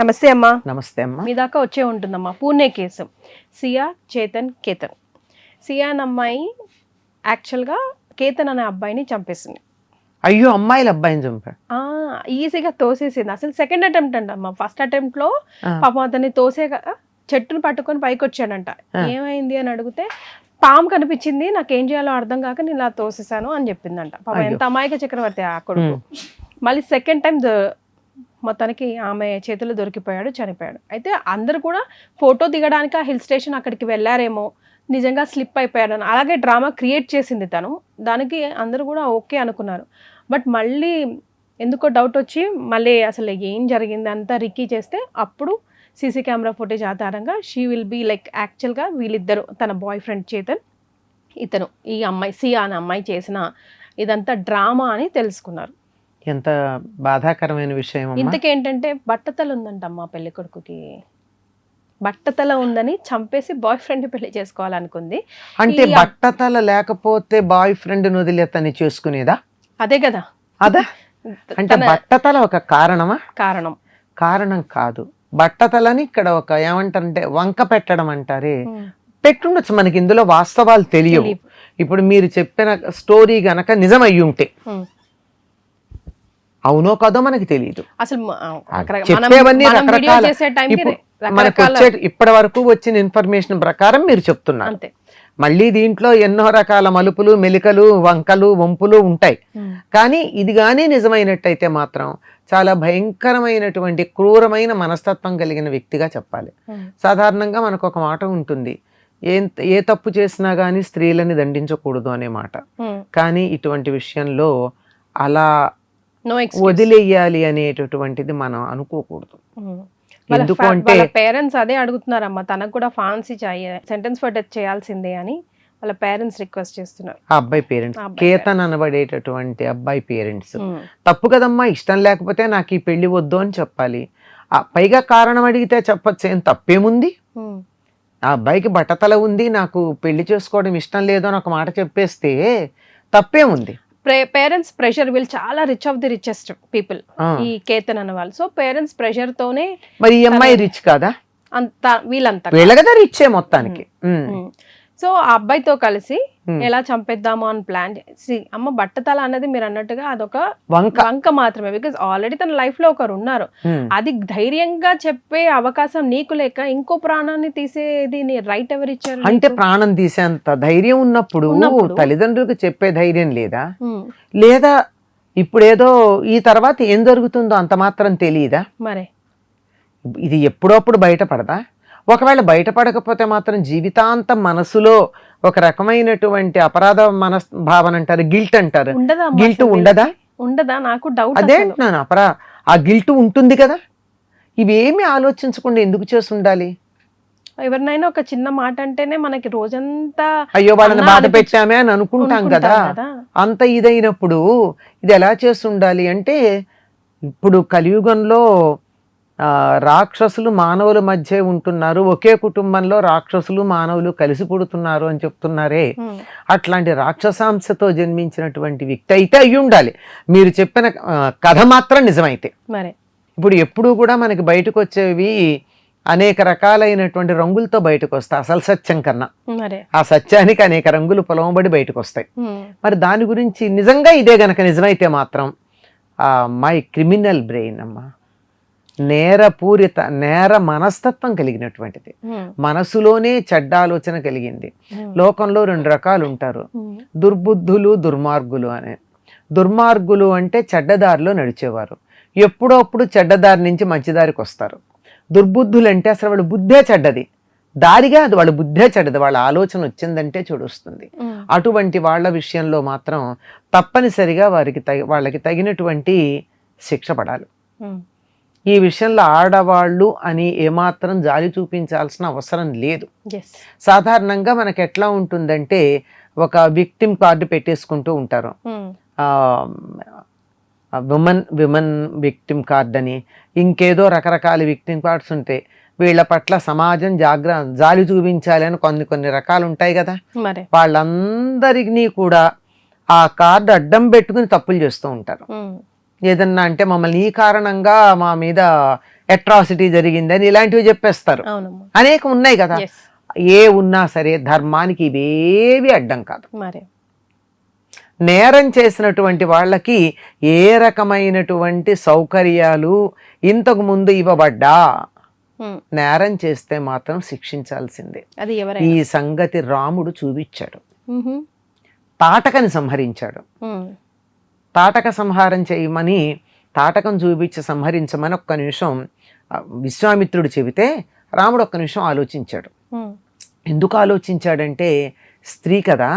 నమస్తే అమ్మా. నమస్తే అమ్మా. మీ దాకా వచ్చే ఉంటుందమ్మా పూణే కేసు. సియా, చేతన్, కేతన్. సియా అనే అమ్మాయి యాక్చువల్గా కేతన్ అనే అబ్బాయిని చంపేసింది. అయ్యో, అమ్మాయిల అబ్బాయిని చంపాడు. ఈజీగా తోసేసింది. అసలు సెకండ్ అటెంప్ట్ అంట అమ్మా. ఫస్ట్ అటెంప్ట్ లో పాపం అతన్ని చెట్టును పట్టుకొని పైకి వచ్చాడంట. ఏమైంది అని అడిగితే పాము కనిపించింది, నాకేం చేయాలో అర్థం కాక నేను ఇలా తోసేసాను అని చెప్పిందంట. పాపం ఎంత అమాయక చక్రవర్తి ఆ కొడుకు. మళ్ళీ సెకండ్ టైం మొత్తానికి ఆమె చేతుల్లో దొరికిపోయాడు, చనిపోయాడు. అయితే అందరు కూడా ఫోటో దిగడానికి ఆ హిల్ స్టేషన్ అక్కడికి వెళ్ళారేమో, నిజంగా స్లిప్ అయిపోయాడు అని అలాగే డ్రామా క్రియేట్ చేసింది తను. దానికి అందరూ కూడా ఓకే అనుకున్నారు. బట్ మళ్ళీ ఎందుకో డౌట్ వచ్చి మళ్ళీ అసలు ఏం జరిగింది అంతా రిక్కీ చేస్తే అప్పుడు సీసీ కెమెరా ఫుటేజ్ ఆధారంగా షీ విల్ బీ లైక్ యాక్చువల్గా వీళ్ళిద్దరు, తన బాయ్ ఫ్రెండ్ చేతన్, ఇతను ఈ అమ్మాయి సియా అనే అమ్మాయి చేసిన ఇదంతా డ్రామా అని తెలుసుకున్నారు. ఎంత బాధాకరమైన విషయం. ఇంతకేంటంటే బట్టతల ఉందంట అమ్మా పెళ్లి కొడుకుకి. బట్టతల ఉందని చంపేసి బాయ్ ఫ్రెండ్ పెళ్లి చేసుకోవాలనుకుంది. అంటే బట్టతల లేకపోతే బాయ్ ఫ్రెండ్ వదిలేతని చేసుకునేదా? అదే కదా. అదా అంటే బట్టతల ఒక కారణమా? కారణం కాదు. బట్టతలని ఇక్కడ ఒక ఏమంటారంటే వంక పెట్టడం అంటారే, పెట్టుండొచ్చు. మనకి ఇందులో వాస్తవాలు తెలియవు. ఇప్పుడు మీరు చెప్పిన స్టోరీ గనక నిజం అయ్యి ఉంటే, అవునో కాదో మనకి తెలియదు. అసలు చెప్పేవన్నీ రకరకాల. మనకు వచ్చే ఇప్పటి వరకు వచ్చిన ఇన్ఫర్మేషన్ ప్రకారం మీరు చెప్తున్నారు. మళ్ళీ దీంట్లో ఎన్నో రకాల మలుపులు, మెలికలు, వంకలు, వంపులు ఉంటాయి. కానీ ఇది కానీ నిజమైనట్టయితే మాత్రం చాలా భయంకరమైనటువంటి క్రూరమైన మనస్తత్వం కలిగిన వ్యక్తిగా చెప్పాలి. సాధారణంగా మనకు ఒక మాట ఉంటుంది, ఏ తప్పు చేసినా గానీ స్త్రీలని దండించకూడదు అనే మాట. కానీ ఇటువంటి విషయంలో అలా వదిలేయాలి అనేటటువంటిది మనం అనుకోకూడదు. ఎందుకంటే పేరెంట్స్ అదే అడుగుతున్నారమ్మా, తనకు కూడా ఫాన్సీ సెంటెన్స్ ఫర్ డెత్ చేయాల్సిందే అని వాళ్ళ పేరెంట్స్ రిక్వెస్ట్ చేస్తున్నారు. ఆ అబ్బాయి పేరెంట్స్, కేతన్ అనబడేటటువంటి అబ్బాయి పేరెంట్స్. తప్పు కదమ్మా, ఇష్టం లేకపోతే నాకు ఈ పెళ్లి వద్దు అని చెప్పాలి. పైగా కారణం అడిగితే చెప్పచ్చు, ఏం తప్పేముంది? ఆ అబ్బాయికి బట్టతల ఉంది, నాకు పెళ్లి చేసుకోవడం ఇష్టం లేదు అని ఒక మాట చెప్పేస్తే తప్పేముంది? పేరెంట్స్ ప్రెషర్, వీళ్ళు చాలా rich of the richest people ఈ కేతన్ అన్న వాళ్ళు. సో పేరెంట్స్ ప్రెషర్ తోనే. మరి ఈ అమ్మాయి రిచ్ కాదా? అంతా వీళ్ళంతా వీళ్ళ కదా రిచ్ మొత్తానికి. సో ఆ అబ్బాయితో కలిసి ఎలా చంపేద్దాము అని ప్లాన్ చేసి, అమ్మ బట్టతల అనేది మీరు అన్నట్టుగా అదొక వంక మాత్రమే. బికాస్ ఆల్రెడీ తన లైఫ్ లో ఒకరు ఉన్నారు. అది ధైర్యంగా చెప్పే అవకాశం నీకు లేక ఇంకో ప్రాణాన్ని తీసేది నీ రైట్ ఎవరు ఇచ్చారు? అంటే ప్రాణం తీసేంత ధైర్యం ఉన్నప్పుడు తల్లిదండ్రులకు చెప్పే ధైర్యం లేదా? లేదా ఇప్పుడేదో ఈ తర్వాత ఏం జరుగుతుందో అంత మాత్రం తెలియదా? మరే ఇది ఎప్పుడప్పుడు బయటపడదా? ఒకవేళ బయటపడకపోతే మాత్రం జీవితాంతం మనసులో ఒక రకమైనటువంటి అపరాధ భావన అంటారు, గిల్ట్ అంటారు. గిల్ట్ ఉండదా? నాకు డౌట్. అదే అంటున్నాను, ఆ గిల్ట్ ఉంటుంది కదా. ఇవేమి ఆలోచించకుండా ఎందుకు చేసి ఉండాలి? ఎవరినైనా ఒక చిన్న మాట అంటేనే మనకి రోజంతా అయ్యో వాళ్ళని బాధ పెట్టామే అని అనుకుంటాం కదా. అంత ఇదైనప్పుడు ఇది ఎలా చేసి ఉండాలి అంటే, ఇప్పుడు కలియుగంలో రాక్షసులు మానవుల మధ్య ఉంటున్నారు, ఒకే కుటుంబంలో రాక్షసులు మానవులు కలిసి పుడుతున్నారు అని చెప్తున్నారే. అట్లాంటి రాక్షసాంశతో జన్మించినటువంటి వ్యక్తి అయితే అయ్యి ఉండాలి. మీరు చెప్పిన కథ మాత్రం నిజమైతే. ఇప్పుడు ఎప్పుడూ కూడా మనకి బయటకు వచ్చేవి అనేక రకాలైనటువంటి రంగులతో బయటకు వస్తాయి అసలు సత్యం కన్నా. ఆ సత్యానికి అనేక రంగులు పొలవబడి బయటకు వస్తాయి. మరి దాని గురించి నిజంగా ఇదే గనక నిజమైతే మాత్రం మై క్రిమినల్ బ్రెయిన్ అమ్మా, నేర మనస్తత్వం కలిగినటువంటిది, మనసులోనే చెడ్డ ఆలోచన కలిగింది. లోకంలో రెండు రకాలు ఉంటారు, దుర్బుద్ధులు, దుర్మార్గులు అనే. దుర్మార్గులు అంటే చెడ్డదారిలో నడిచేవారు, ఎప్పుడప్పుడు చెడ్డదారి నుంచి మంచిదారికి వస్తారు. దుర్బుద్ధులు అంటే అసలు వాళ్ళ బుద్ధే చెడ్డది, దారిగా అది వాళ్ళ బుద్ధే చెడ్డది, వాళ్ళ ఆలోచన వచ్చిందంటే చెడుస్తుంది. అటువంటి వాళ్ళ విషయంలో మాత్రం తప్పనిసరిగా వాళ్ళకి తగినటువంటి శిక్ష పడాలి. ఈ విషయంలో ఆడవాళ్ళు అని ఏమాత్రం జాలి చూపించాల్సిన అవసరం లేదు. సాధారణంగా మనకి ఎట్లా ఉంటుందంటే, ఒక విక్టిమ్ కార్డు పెట్టేసుకుంటూ ఉంటారు, విమన్ విక్టిమ్ కార్డ్ అని, ఇంకేదో రకరకాల విక్టిమ్ కార్డ్స్ ఉంటాయి. వీళ్ళ పట్ల సమాజం జాలి చూపించాలి అని కొన్ని రకాలు ఉంటాయి కదా. వాళ్ళందరినీ కూడా ఆ కార్డు అడ్డం పెట్టుకుని తప్పులు చేస్తూ ఉంటారు. ఏదన్నా అంటే మమ్మల్ని ఈ కారణంగా మా మీద అట్రాసిటీ జరిగిందని ఇలాంటివి చెప్పేస్తారు. అవునమ్మా. అనేకం ఉన్నాయి కదా. Yes. ఏ ఉన్నా సరే ధర్మానికి ఇవేవి అడ్డం కాదు. మరి నేరం చేసినటువంటి వాళ్ళకి ఏ రకమైనటువంటి సౌకర్యాలు ఇంతకు ముందు ఇవ్వబడ్డా నేరం చేస్తే మాత్రం శిక్షించాల్సిందే. అది ఈ ఎవరైనా. సంగతి రాముడు చూపించాడు. మ్హూ. తాటకని సంహరించాడు. తాటక సంహారం చేయమని, తాటకం చూపించి సంహరించమని ఒక్క నిమిషం విశ్వామిత్రుడు చెబితే రాముడు ఒక్క నిమిషం ఆలోచించాడు. ఎందుకు ఆలోచించాడంటే స్త్రీ కదా,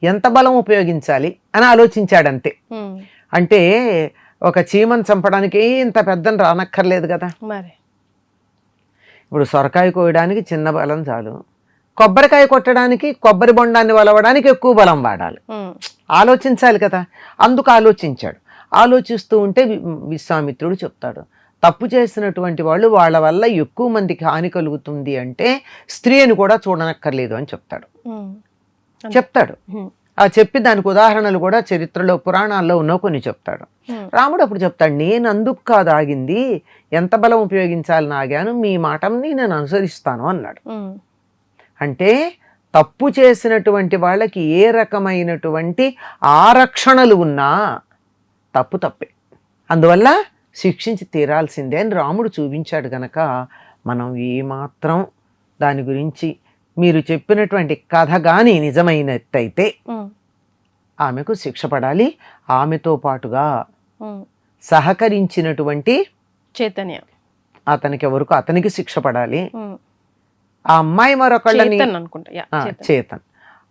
ఎంత బలం ఉపయోగించాలి అని ఆలోచించాడంతే. అంటే ఒక చీమను చంపడానికి ఇంత పెద్దని రానక్కర్లేదు కదా. మరి ఇప్పుడు సొరకాయ కోయడానికి చిన్న బలం చాలు, కొబ్బరికాయ కొట్టడానికి కొబ్బరి బొండాన్ని వలవడానికి ఎక్కువ బలం వాడాలి. ఆలోచించాలి కదా. అందుకు ఆలోచించాడు. ఆలోచిస్తూ ఉంటే విశ్వామిత్రుడు చెప్తాడు, తప్పు చేసినటువంటి వాళ్ళు వాళ్ళ వల్ల ఎక్కువ మందికి హాని కలుగుతుంది అంటే స్త్రీని కూడా చూడనక్కర్లేదు అని చెప్తాడు. ఆ చెప్పి దానికి ఉదాహరణలు కూడా చరిత్రలో పురాణాల్లో ఉన్న కొన్ని చెప్తాడు. రాముడు అప్పుడు చెప్తాడు, నేను అందుకు కాదు ఆగింది, ఎంత బలం ఉపయోగించాలని ఆగాను, మీ మాటని నేను అనుసరిస్తాను అన్నాడు. అంటే తప్పు చేసినటువంటి వాళ్ళకి ఏ రకమైనటువంటి ఆరక్షణలు ఉన్నా తప్పు తప్పే, అందువల్ల శిక్షించి తీరాల్సిందే అని రాముడు చూపించాడు. గనక మనం ఏమాత్రం దాని గురించి, మీరు చెప్పినటువంటి కథ కానీ నిజమైనట్టయితే ఆమెకు శిక్ష పడాలి. ఆమెతో పాటుగా సహకరించినటువంటి చైతన్య అతనికి ఎవరికి అతనికి శిక్ష పడాలి. ఆ అమ్మాయి మరొకళ్ళని, చేతన్,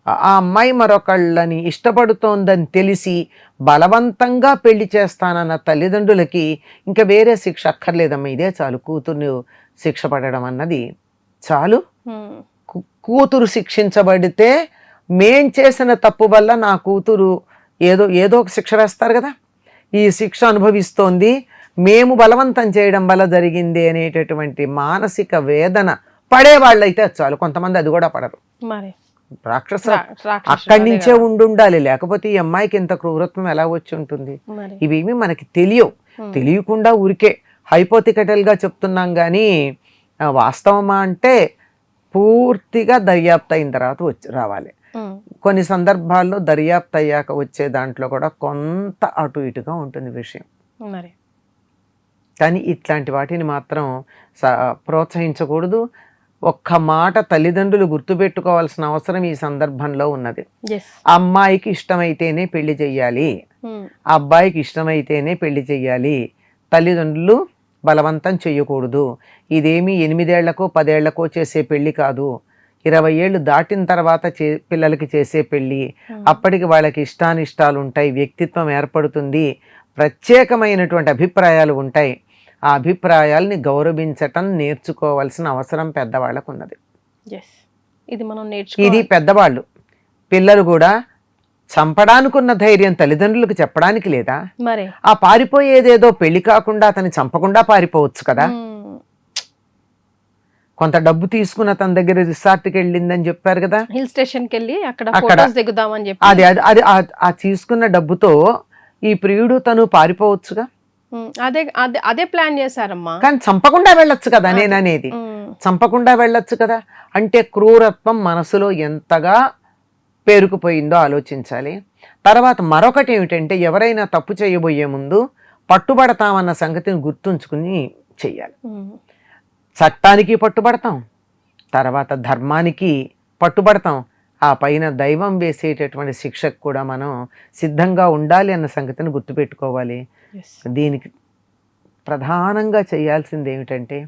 ఆ అమ్మాయి మరొకళ్ళని ఇష్టపడుతోందని తెలిసి బలవంతంగా పెళ్లి చేస్తానన్న తల్లిదండ్రులకి ఇంకా వేరే శిక్ష అక్కర్లేదమ్మా, ఇదే చాలు, కూతుర్ని శిక్ష పడడం అన్నది చాలు. కూతురు శిక్షించబడితే మేం చేసిన తప్పు వల్ల నా కూతురు ఏదో ఒక శిక్ష వేస్తారు కదా, ఈ శిక్ష అనుభవిస్తోంది, మేము బలవంతం చేయడం వల్ల జరిగింది అనేటటువంటి మానసిక వేదన పడేవాళ్ళైతే చాలు. కొంతమంది అది కూడా పడరు. రాక్షస అక్కడి నుంచే ఉండాలి, లేకపోతే ఈ అమ్మాయికి ఇంత క్రూరత్వం ఎలా వచ్చి ఉంటుంది. ఇవేమి మనకి తెలియకుండా ఊరికే హైపోథిటికల్ గా చెప్తున్నాం కానీ వాస్తవమా అంటే పూర్తిగా దర్యాప్తు అయిన తర్వాత రావాలి. కొన్ని సందర్భాల్లో దర్యాప్తు అయ్యాక వచ్చే దాంట్లో కూడా కొంత అటు ఇటుగా ఉంటుంది విషయం. కానీ ఇట్లాంటి వాటిని మాత్రం ప్రోత్సహించకూడదు. ఒక్క మాట తల్లిదండ్రులు గుర్తుపెట్టుకోవాల్సిన అవసరం ఈ సందర్భంలో ఉన్నది. అమ్మాయికి ఇష్టమైతేనే పెళ్లి చెయ్యాలి, అబ్బాయికి ఇష్టమైతేనే పెళ్లి చెయ్యాలి, తల్లిదండ్రులు బలవంతం చెయ్యకూడదు. ఇదేమి 8 ఏళ్లకో 10 ఏళ్లకో చేసే పెళ్లి కాదు, 20 ఏళ్ళు దాటిన తర్వాత పిల్లలకి చేసే పెళ్లి. అప్పటికి వాళ్ళకి ఇష్టానిష్టాలు ఉంటాయి, వ్యక్తిత్వం ఏర్పడుతుంది, ప్రత్యేకమైనటువంటి అభిప్రాయాలు ఉంటాయి. ఆ అభిప్రాయాల్ని గౌరవించటం నేర్చుకోవాల్సిన అవసరం పెద్దవాళ్ళకు ఉన్నది. ఇది పెద్దవాళ్ళు. పిల్లలు కూడా చంపడానికున్న ధైర్యం తల్లిదండ్రులకు చెప్పడానికి లేదా? ఆ పారిపోయేదేదో పెళ్లి కాకుండా అతన్ని చంపకుండా పారిపోవచ్చు కదా. కొంత డబ్బు తీసుకున్న తన దగ్గర రిసార్ట్కి వెళ్ళిందని చెప్పారు కదా, హిల్ స్టేషన్ కి వెళ్ళి అక్కడ దిగుదామని చెప్పి, అది ఆ తీసుకున్న డబ్బుతో ఈ ప్రియుడు తను పారిపోవచ్చుగా. అదే ప్లాన్ చేశారమ్మా. కానీ చంపకుండా వెళ్ళొచ్చు కదా, నేననేది చంపకుండా వెళ్ళొచ్చు కదా. అంటే క్రూరత్వం మనసులో ఎంతగా పేరుకుపోయిందో ఆలోచించాలి. తర్వాత మరొకటి ఏమిటంటే, ఎవరైనా తప్పు చేయబోయే ముందు పట్టుబడతామన్న సంగతిని గుర్తుంచుకుని చెయ్యాలి. చట్టానికి పట్టుబడతాం, తర్వాత ధర్మానికి పట్టుబడతాం, ఆ పైన దైవం వేసేటటువంటి శిక్షకు కూడా మనం సిద్ధంగా ఉండాలి అన్న సంగతిని గుర్తుపెట్టుకోవాలి. దీనికి ప్రధానంగా చేయాల్సింది ఏమిటంటే,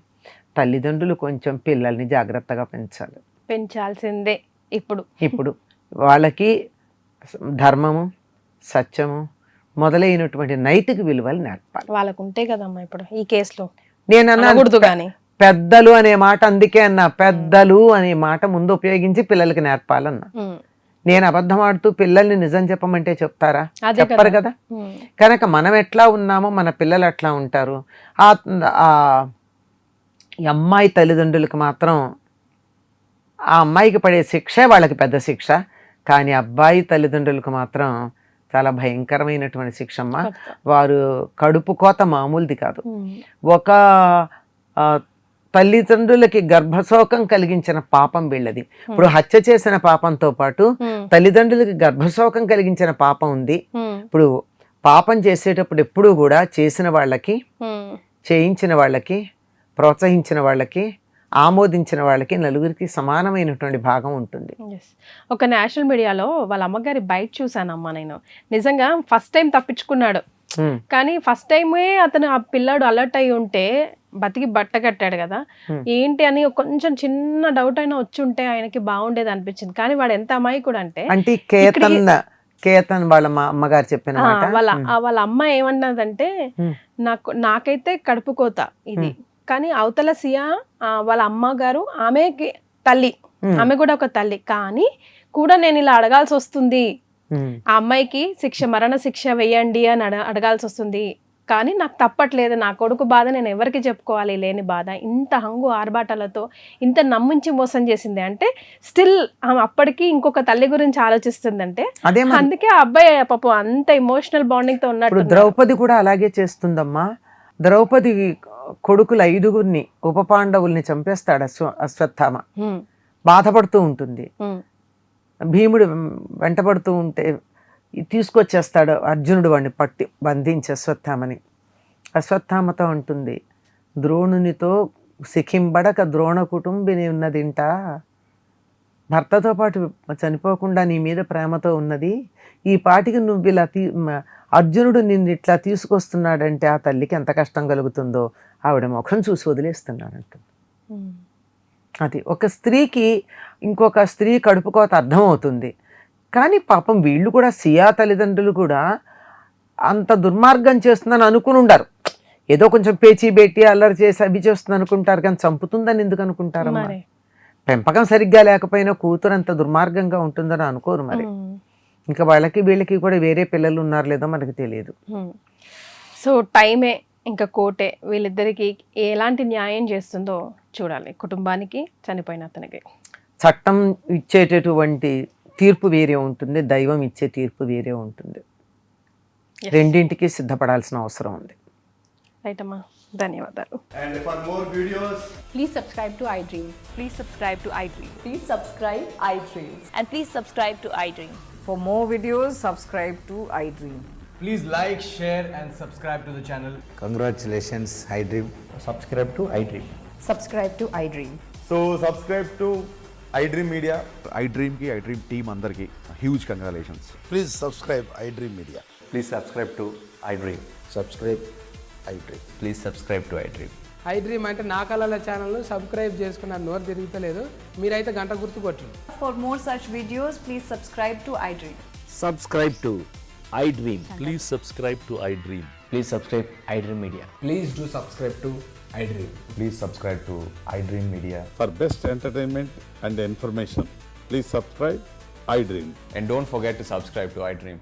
తల్లిదండ్రులు కొంచెం పిల్లల్ని జాగ్రత్తగా పెంచాల్సిందే. ఇప్పుడు వాళ్ళకి ధర్మము, సత్యము మొదలైనటువంటి నైతిక విలువలు నేర్పాలి. వాళ్ళకు ఉంటాయి కదమ్మా. ఇప్పుడు ఈ కేసులో నేను అన్నా పెద్దలు అనే మాట, అందుకే అన్నా పెద్దలు అనే మాట ముందు ఉపయోగించి పిల్లలకి నేర్పాలన్నా. నేను అబద్ధం ఆడుతూ పిల్లల్ని నిజం చెప్పమంటే చెప్తారా? చెప్పరు కదా. కనుక మనం ఎట్లా ఉన్నామో మన పిల్లలు అట్లా ఉంటారు. ఆ అమ్మాయి తల్లిదండ్రులకు మాత్రం ఆ అమ్మాయికి పడే శిక్షే వాళ్ళకి పెద్ద శిక్ష, కానీ అబ్బాయి తల్లిదండ్రులకు మాత్రం చాలా భయంకరమైనటువంటి శిక్ష అమ్మ. వారు కడుపు కోత మామూలుది కాదు. ఒక తల్లిదండ్రులకి గర్భశోకం కలిగించిన పాపం వీళ్ళది. ఇప్పుడు హత్య చేసిన పాపంతో పాటు తల్లిదండ్రులకి గర్భశోకం కలిగించిన పాపం ఉంది. ఇప్పుడు పాపం చేసేటప్పుడు ఎప్పుడూ కూడా చేసిన వాళ్ళకి, చేయించిన వాళ్ళకి, ప్రోత్సహించిన వాళ్ళకి, ఆమోదించిన వాళ్ళకి, నలుగురికి సమానమైనటువంటి భాగం ఉంటుంది. ఒక నేషనల్ మీడియాలో వాళ్ళ అమ్మగారి బయట చూసానమ్మా నేను. నిజంగా ఫస్ట్ టైం తప్పించుకున్నాడు, కానీ ఫస్ట్ టైమే అతను ఆ పిల్లాడు అలర్ట్ అయి ఉంటే బతికి బట్ట కట్టాడు కదా. ఏంటి అని కొంచెం చిన్న డౌట్ అయినా వచ్చి ఉంటే ఆయనకి బాగుండేది అనిపించింది. కానీ వాడు ఎంత అమాయకుడు అంటే కేతన్ వాళ్ళ అమ్మగారు చెప్పిన వాళ్ళ అమ్మ ఏమన్నదంటే, నాకైతే కడుపు కోత ఇది, కానీ అవతల సియా వాళ్ళ అమ్మగారు ఆమెకి తల్లి, ఆమె కూడా ఒక తల్లి, కానీ కూడా నేను ఇలా అడగాల్సి వస్తుంది, ఆ అమ్మాయికి మరణ శిక్ష వేయండి అని అడగాల్సి వస్తుంది, కానీ నాకు తప్పట్లేదు, నా కొడుకు బాధ నేను ఎవరికి చెప్పుకోవాలి, లేని బాధ. ఇంత హంగు ఆర్భాటాలతో ఇంత నమ్మించి మోసం చేసింది అంటే స్టిల్ ఆమె అప్పటికి ఇంకొక తల్లి గురించి ఆలోచిస్తుందంటే, అందుకే ఆ అబ్బాయి పాపం అంత ఎమోషనల్ బాండింగ్ తో ఉన్నట్టు. ద్రౌపది కూడా అలాగే చేస్తుందమ్మా. ద్రౌపది కొడుకులు 5గురిని ఉప పాండవుల్ని చంపేస్తాడు అశ్వత్థామ. బాధపడుతూ ఉంటుంది. భీముడు వెంటబడుతూ ఉంటే తీసుకొచ్చేస్తాడు అర్జునుడు వాడిని పట్టి బంధించి అశ్వత్థామని. అశ్వత్థామతో అంటుంది, ద్రోణునితో సిఖింబడక ద్రోణ కుటుంబిని ఉన్నదింట, భర్తతో పాటు చనిపోకుండా నీ మీద ప్రేమతో ఉన్నది, ఈ పాటికి నువ్వు ఇలా అర్జునుడు నిన్ను ఇట్లా తీసుకొస్తున్నాడంటే ఆ తల్లికి ఎంత కష్టం కలుగుతుందో ఆవిడ ముఖం చూసి వదిలేస్తున్నాడంటుంది. అది ఒక స్త్రీకి ఇంకొక స్త్రీ కడుపుకోత అర్థమవుతుంది. కానీ పాపం వీళ్ళు కూడా, సియా తల్లిదండ్రులు కూడా అంత దుర్మార్గం చేస్తుందని అనుకుని ఉండరు. ఏదో కొంచెం పేచీ బెట్టి అల్లరి చేసి అవి చేస్తుంది అనుకుంటారు, కానీ చంపుతుందని ఎందుకు అనుకుంటారమ్మా? పెంపకం సరిగ్గా లేకపోయినా కూతురు అంత దుర్మార్గంగా ఉంటుందని అనుకోరు మరి. ఇంకా వాళ్ళకి వీళ్ళకి కూడా వేరే పిల్లలు ఉన్నారు లేదో మనకు తెలియదు. సో టైమే ఇంకా కోటే వీళ్ళిద్దరికి ఎలాంటి న్యాయం చేస్తుందో చూడాలి, కుటుంబానికి, చనిపోయిన అతనికి. చట్టం ఇచ్చేటటువంటి తీర్పు వేరే ఉంటుంది, దైవం ఇచ్చే తీర్పు వేరే ఉంటుంది. రెండింటికి సిద్ధపడాల్సిన అవసరం ఉంది. రైట్ అమ్మా, ధన్యవాదాలు. And for more videos, please subscribe to iDream. Please subscribe to iDream. Please subscribe iDream. And please subscribe to iDream. For more videos, subscribe to iDream. please like, share and subscribe to the channel. Congratulations, iDream. Subscribe to iDream. Subscribe to iDream. So subscribe to iDream Media. iDream ki iDream team andarki huge congratulations. Please subscribe iDream Media. Please subscribe to iDream. Subscribe iDream. Please subscribe to iDream. iDream అంటే నా కళల ఛానల్ను subscribe చేసుకున్నారు, నోరు తిరుగుతలేదు, మీరైతే గంట గుర్తు కొట్టండి. For more such videos, please subscribe to iDream. Subscribe to iDream. Please subscribe to iDream. Please subscribe iDream Media. Please do subscribe to iDream. Please subscribe to iDream Media. For best entertainment and information, please subscribe iDream. And don't forget to subscribe to iDream.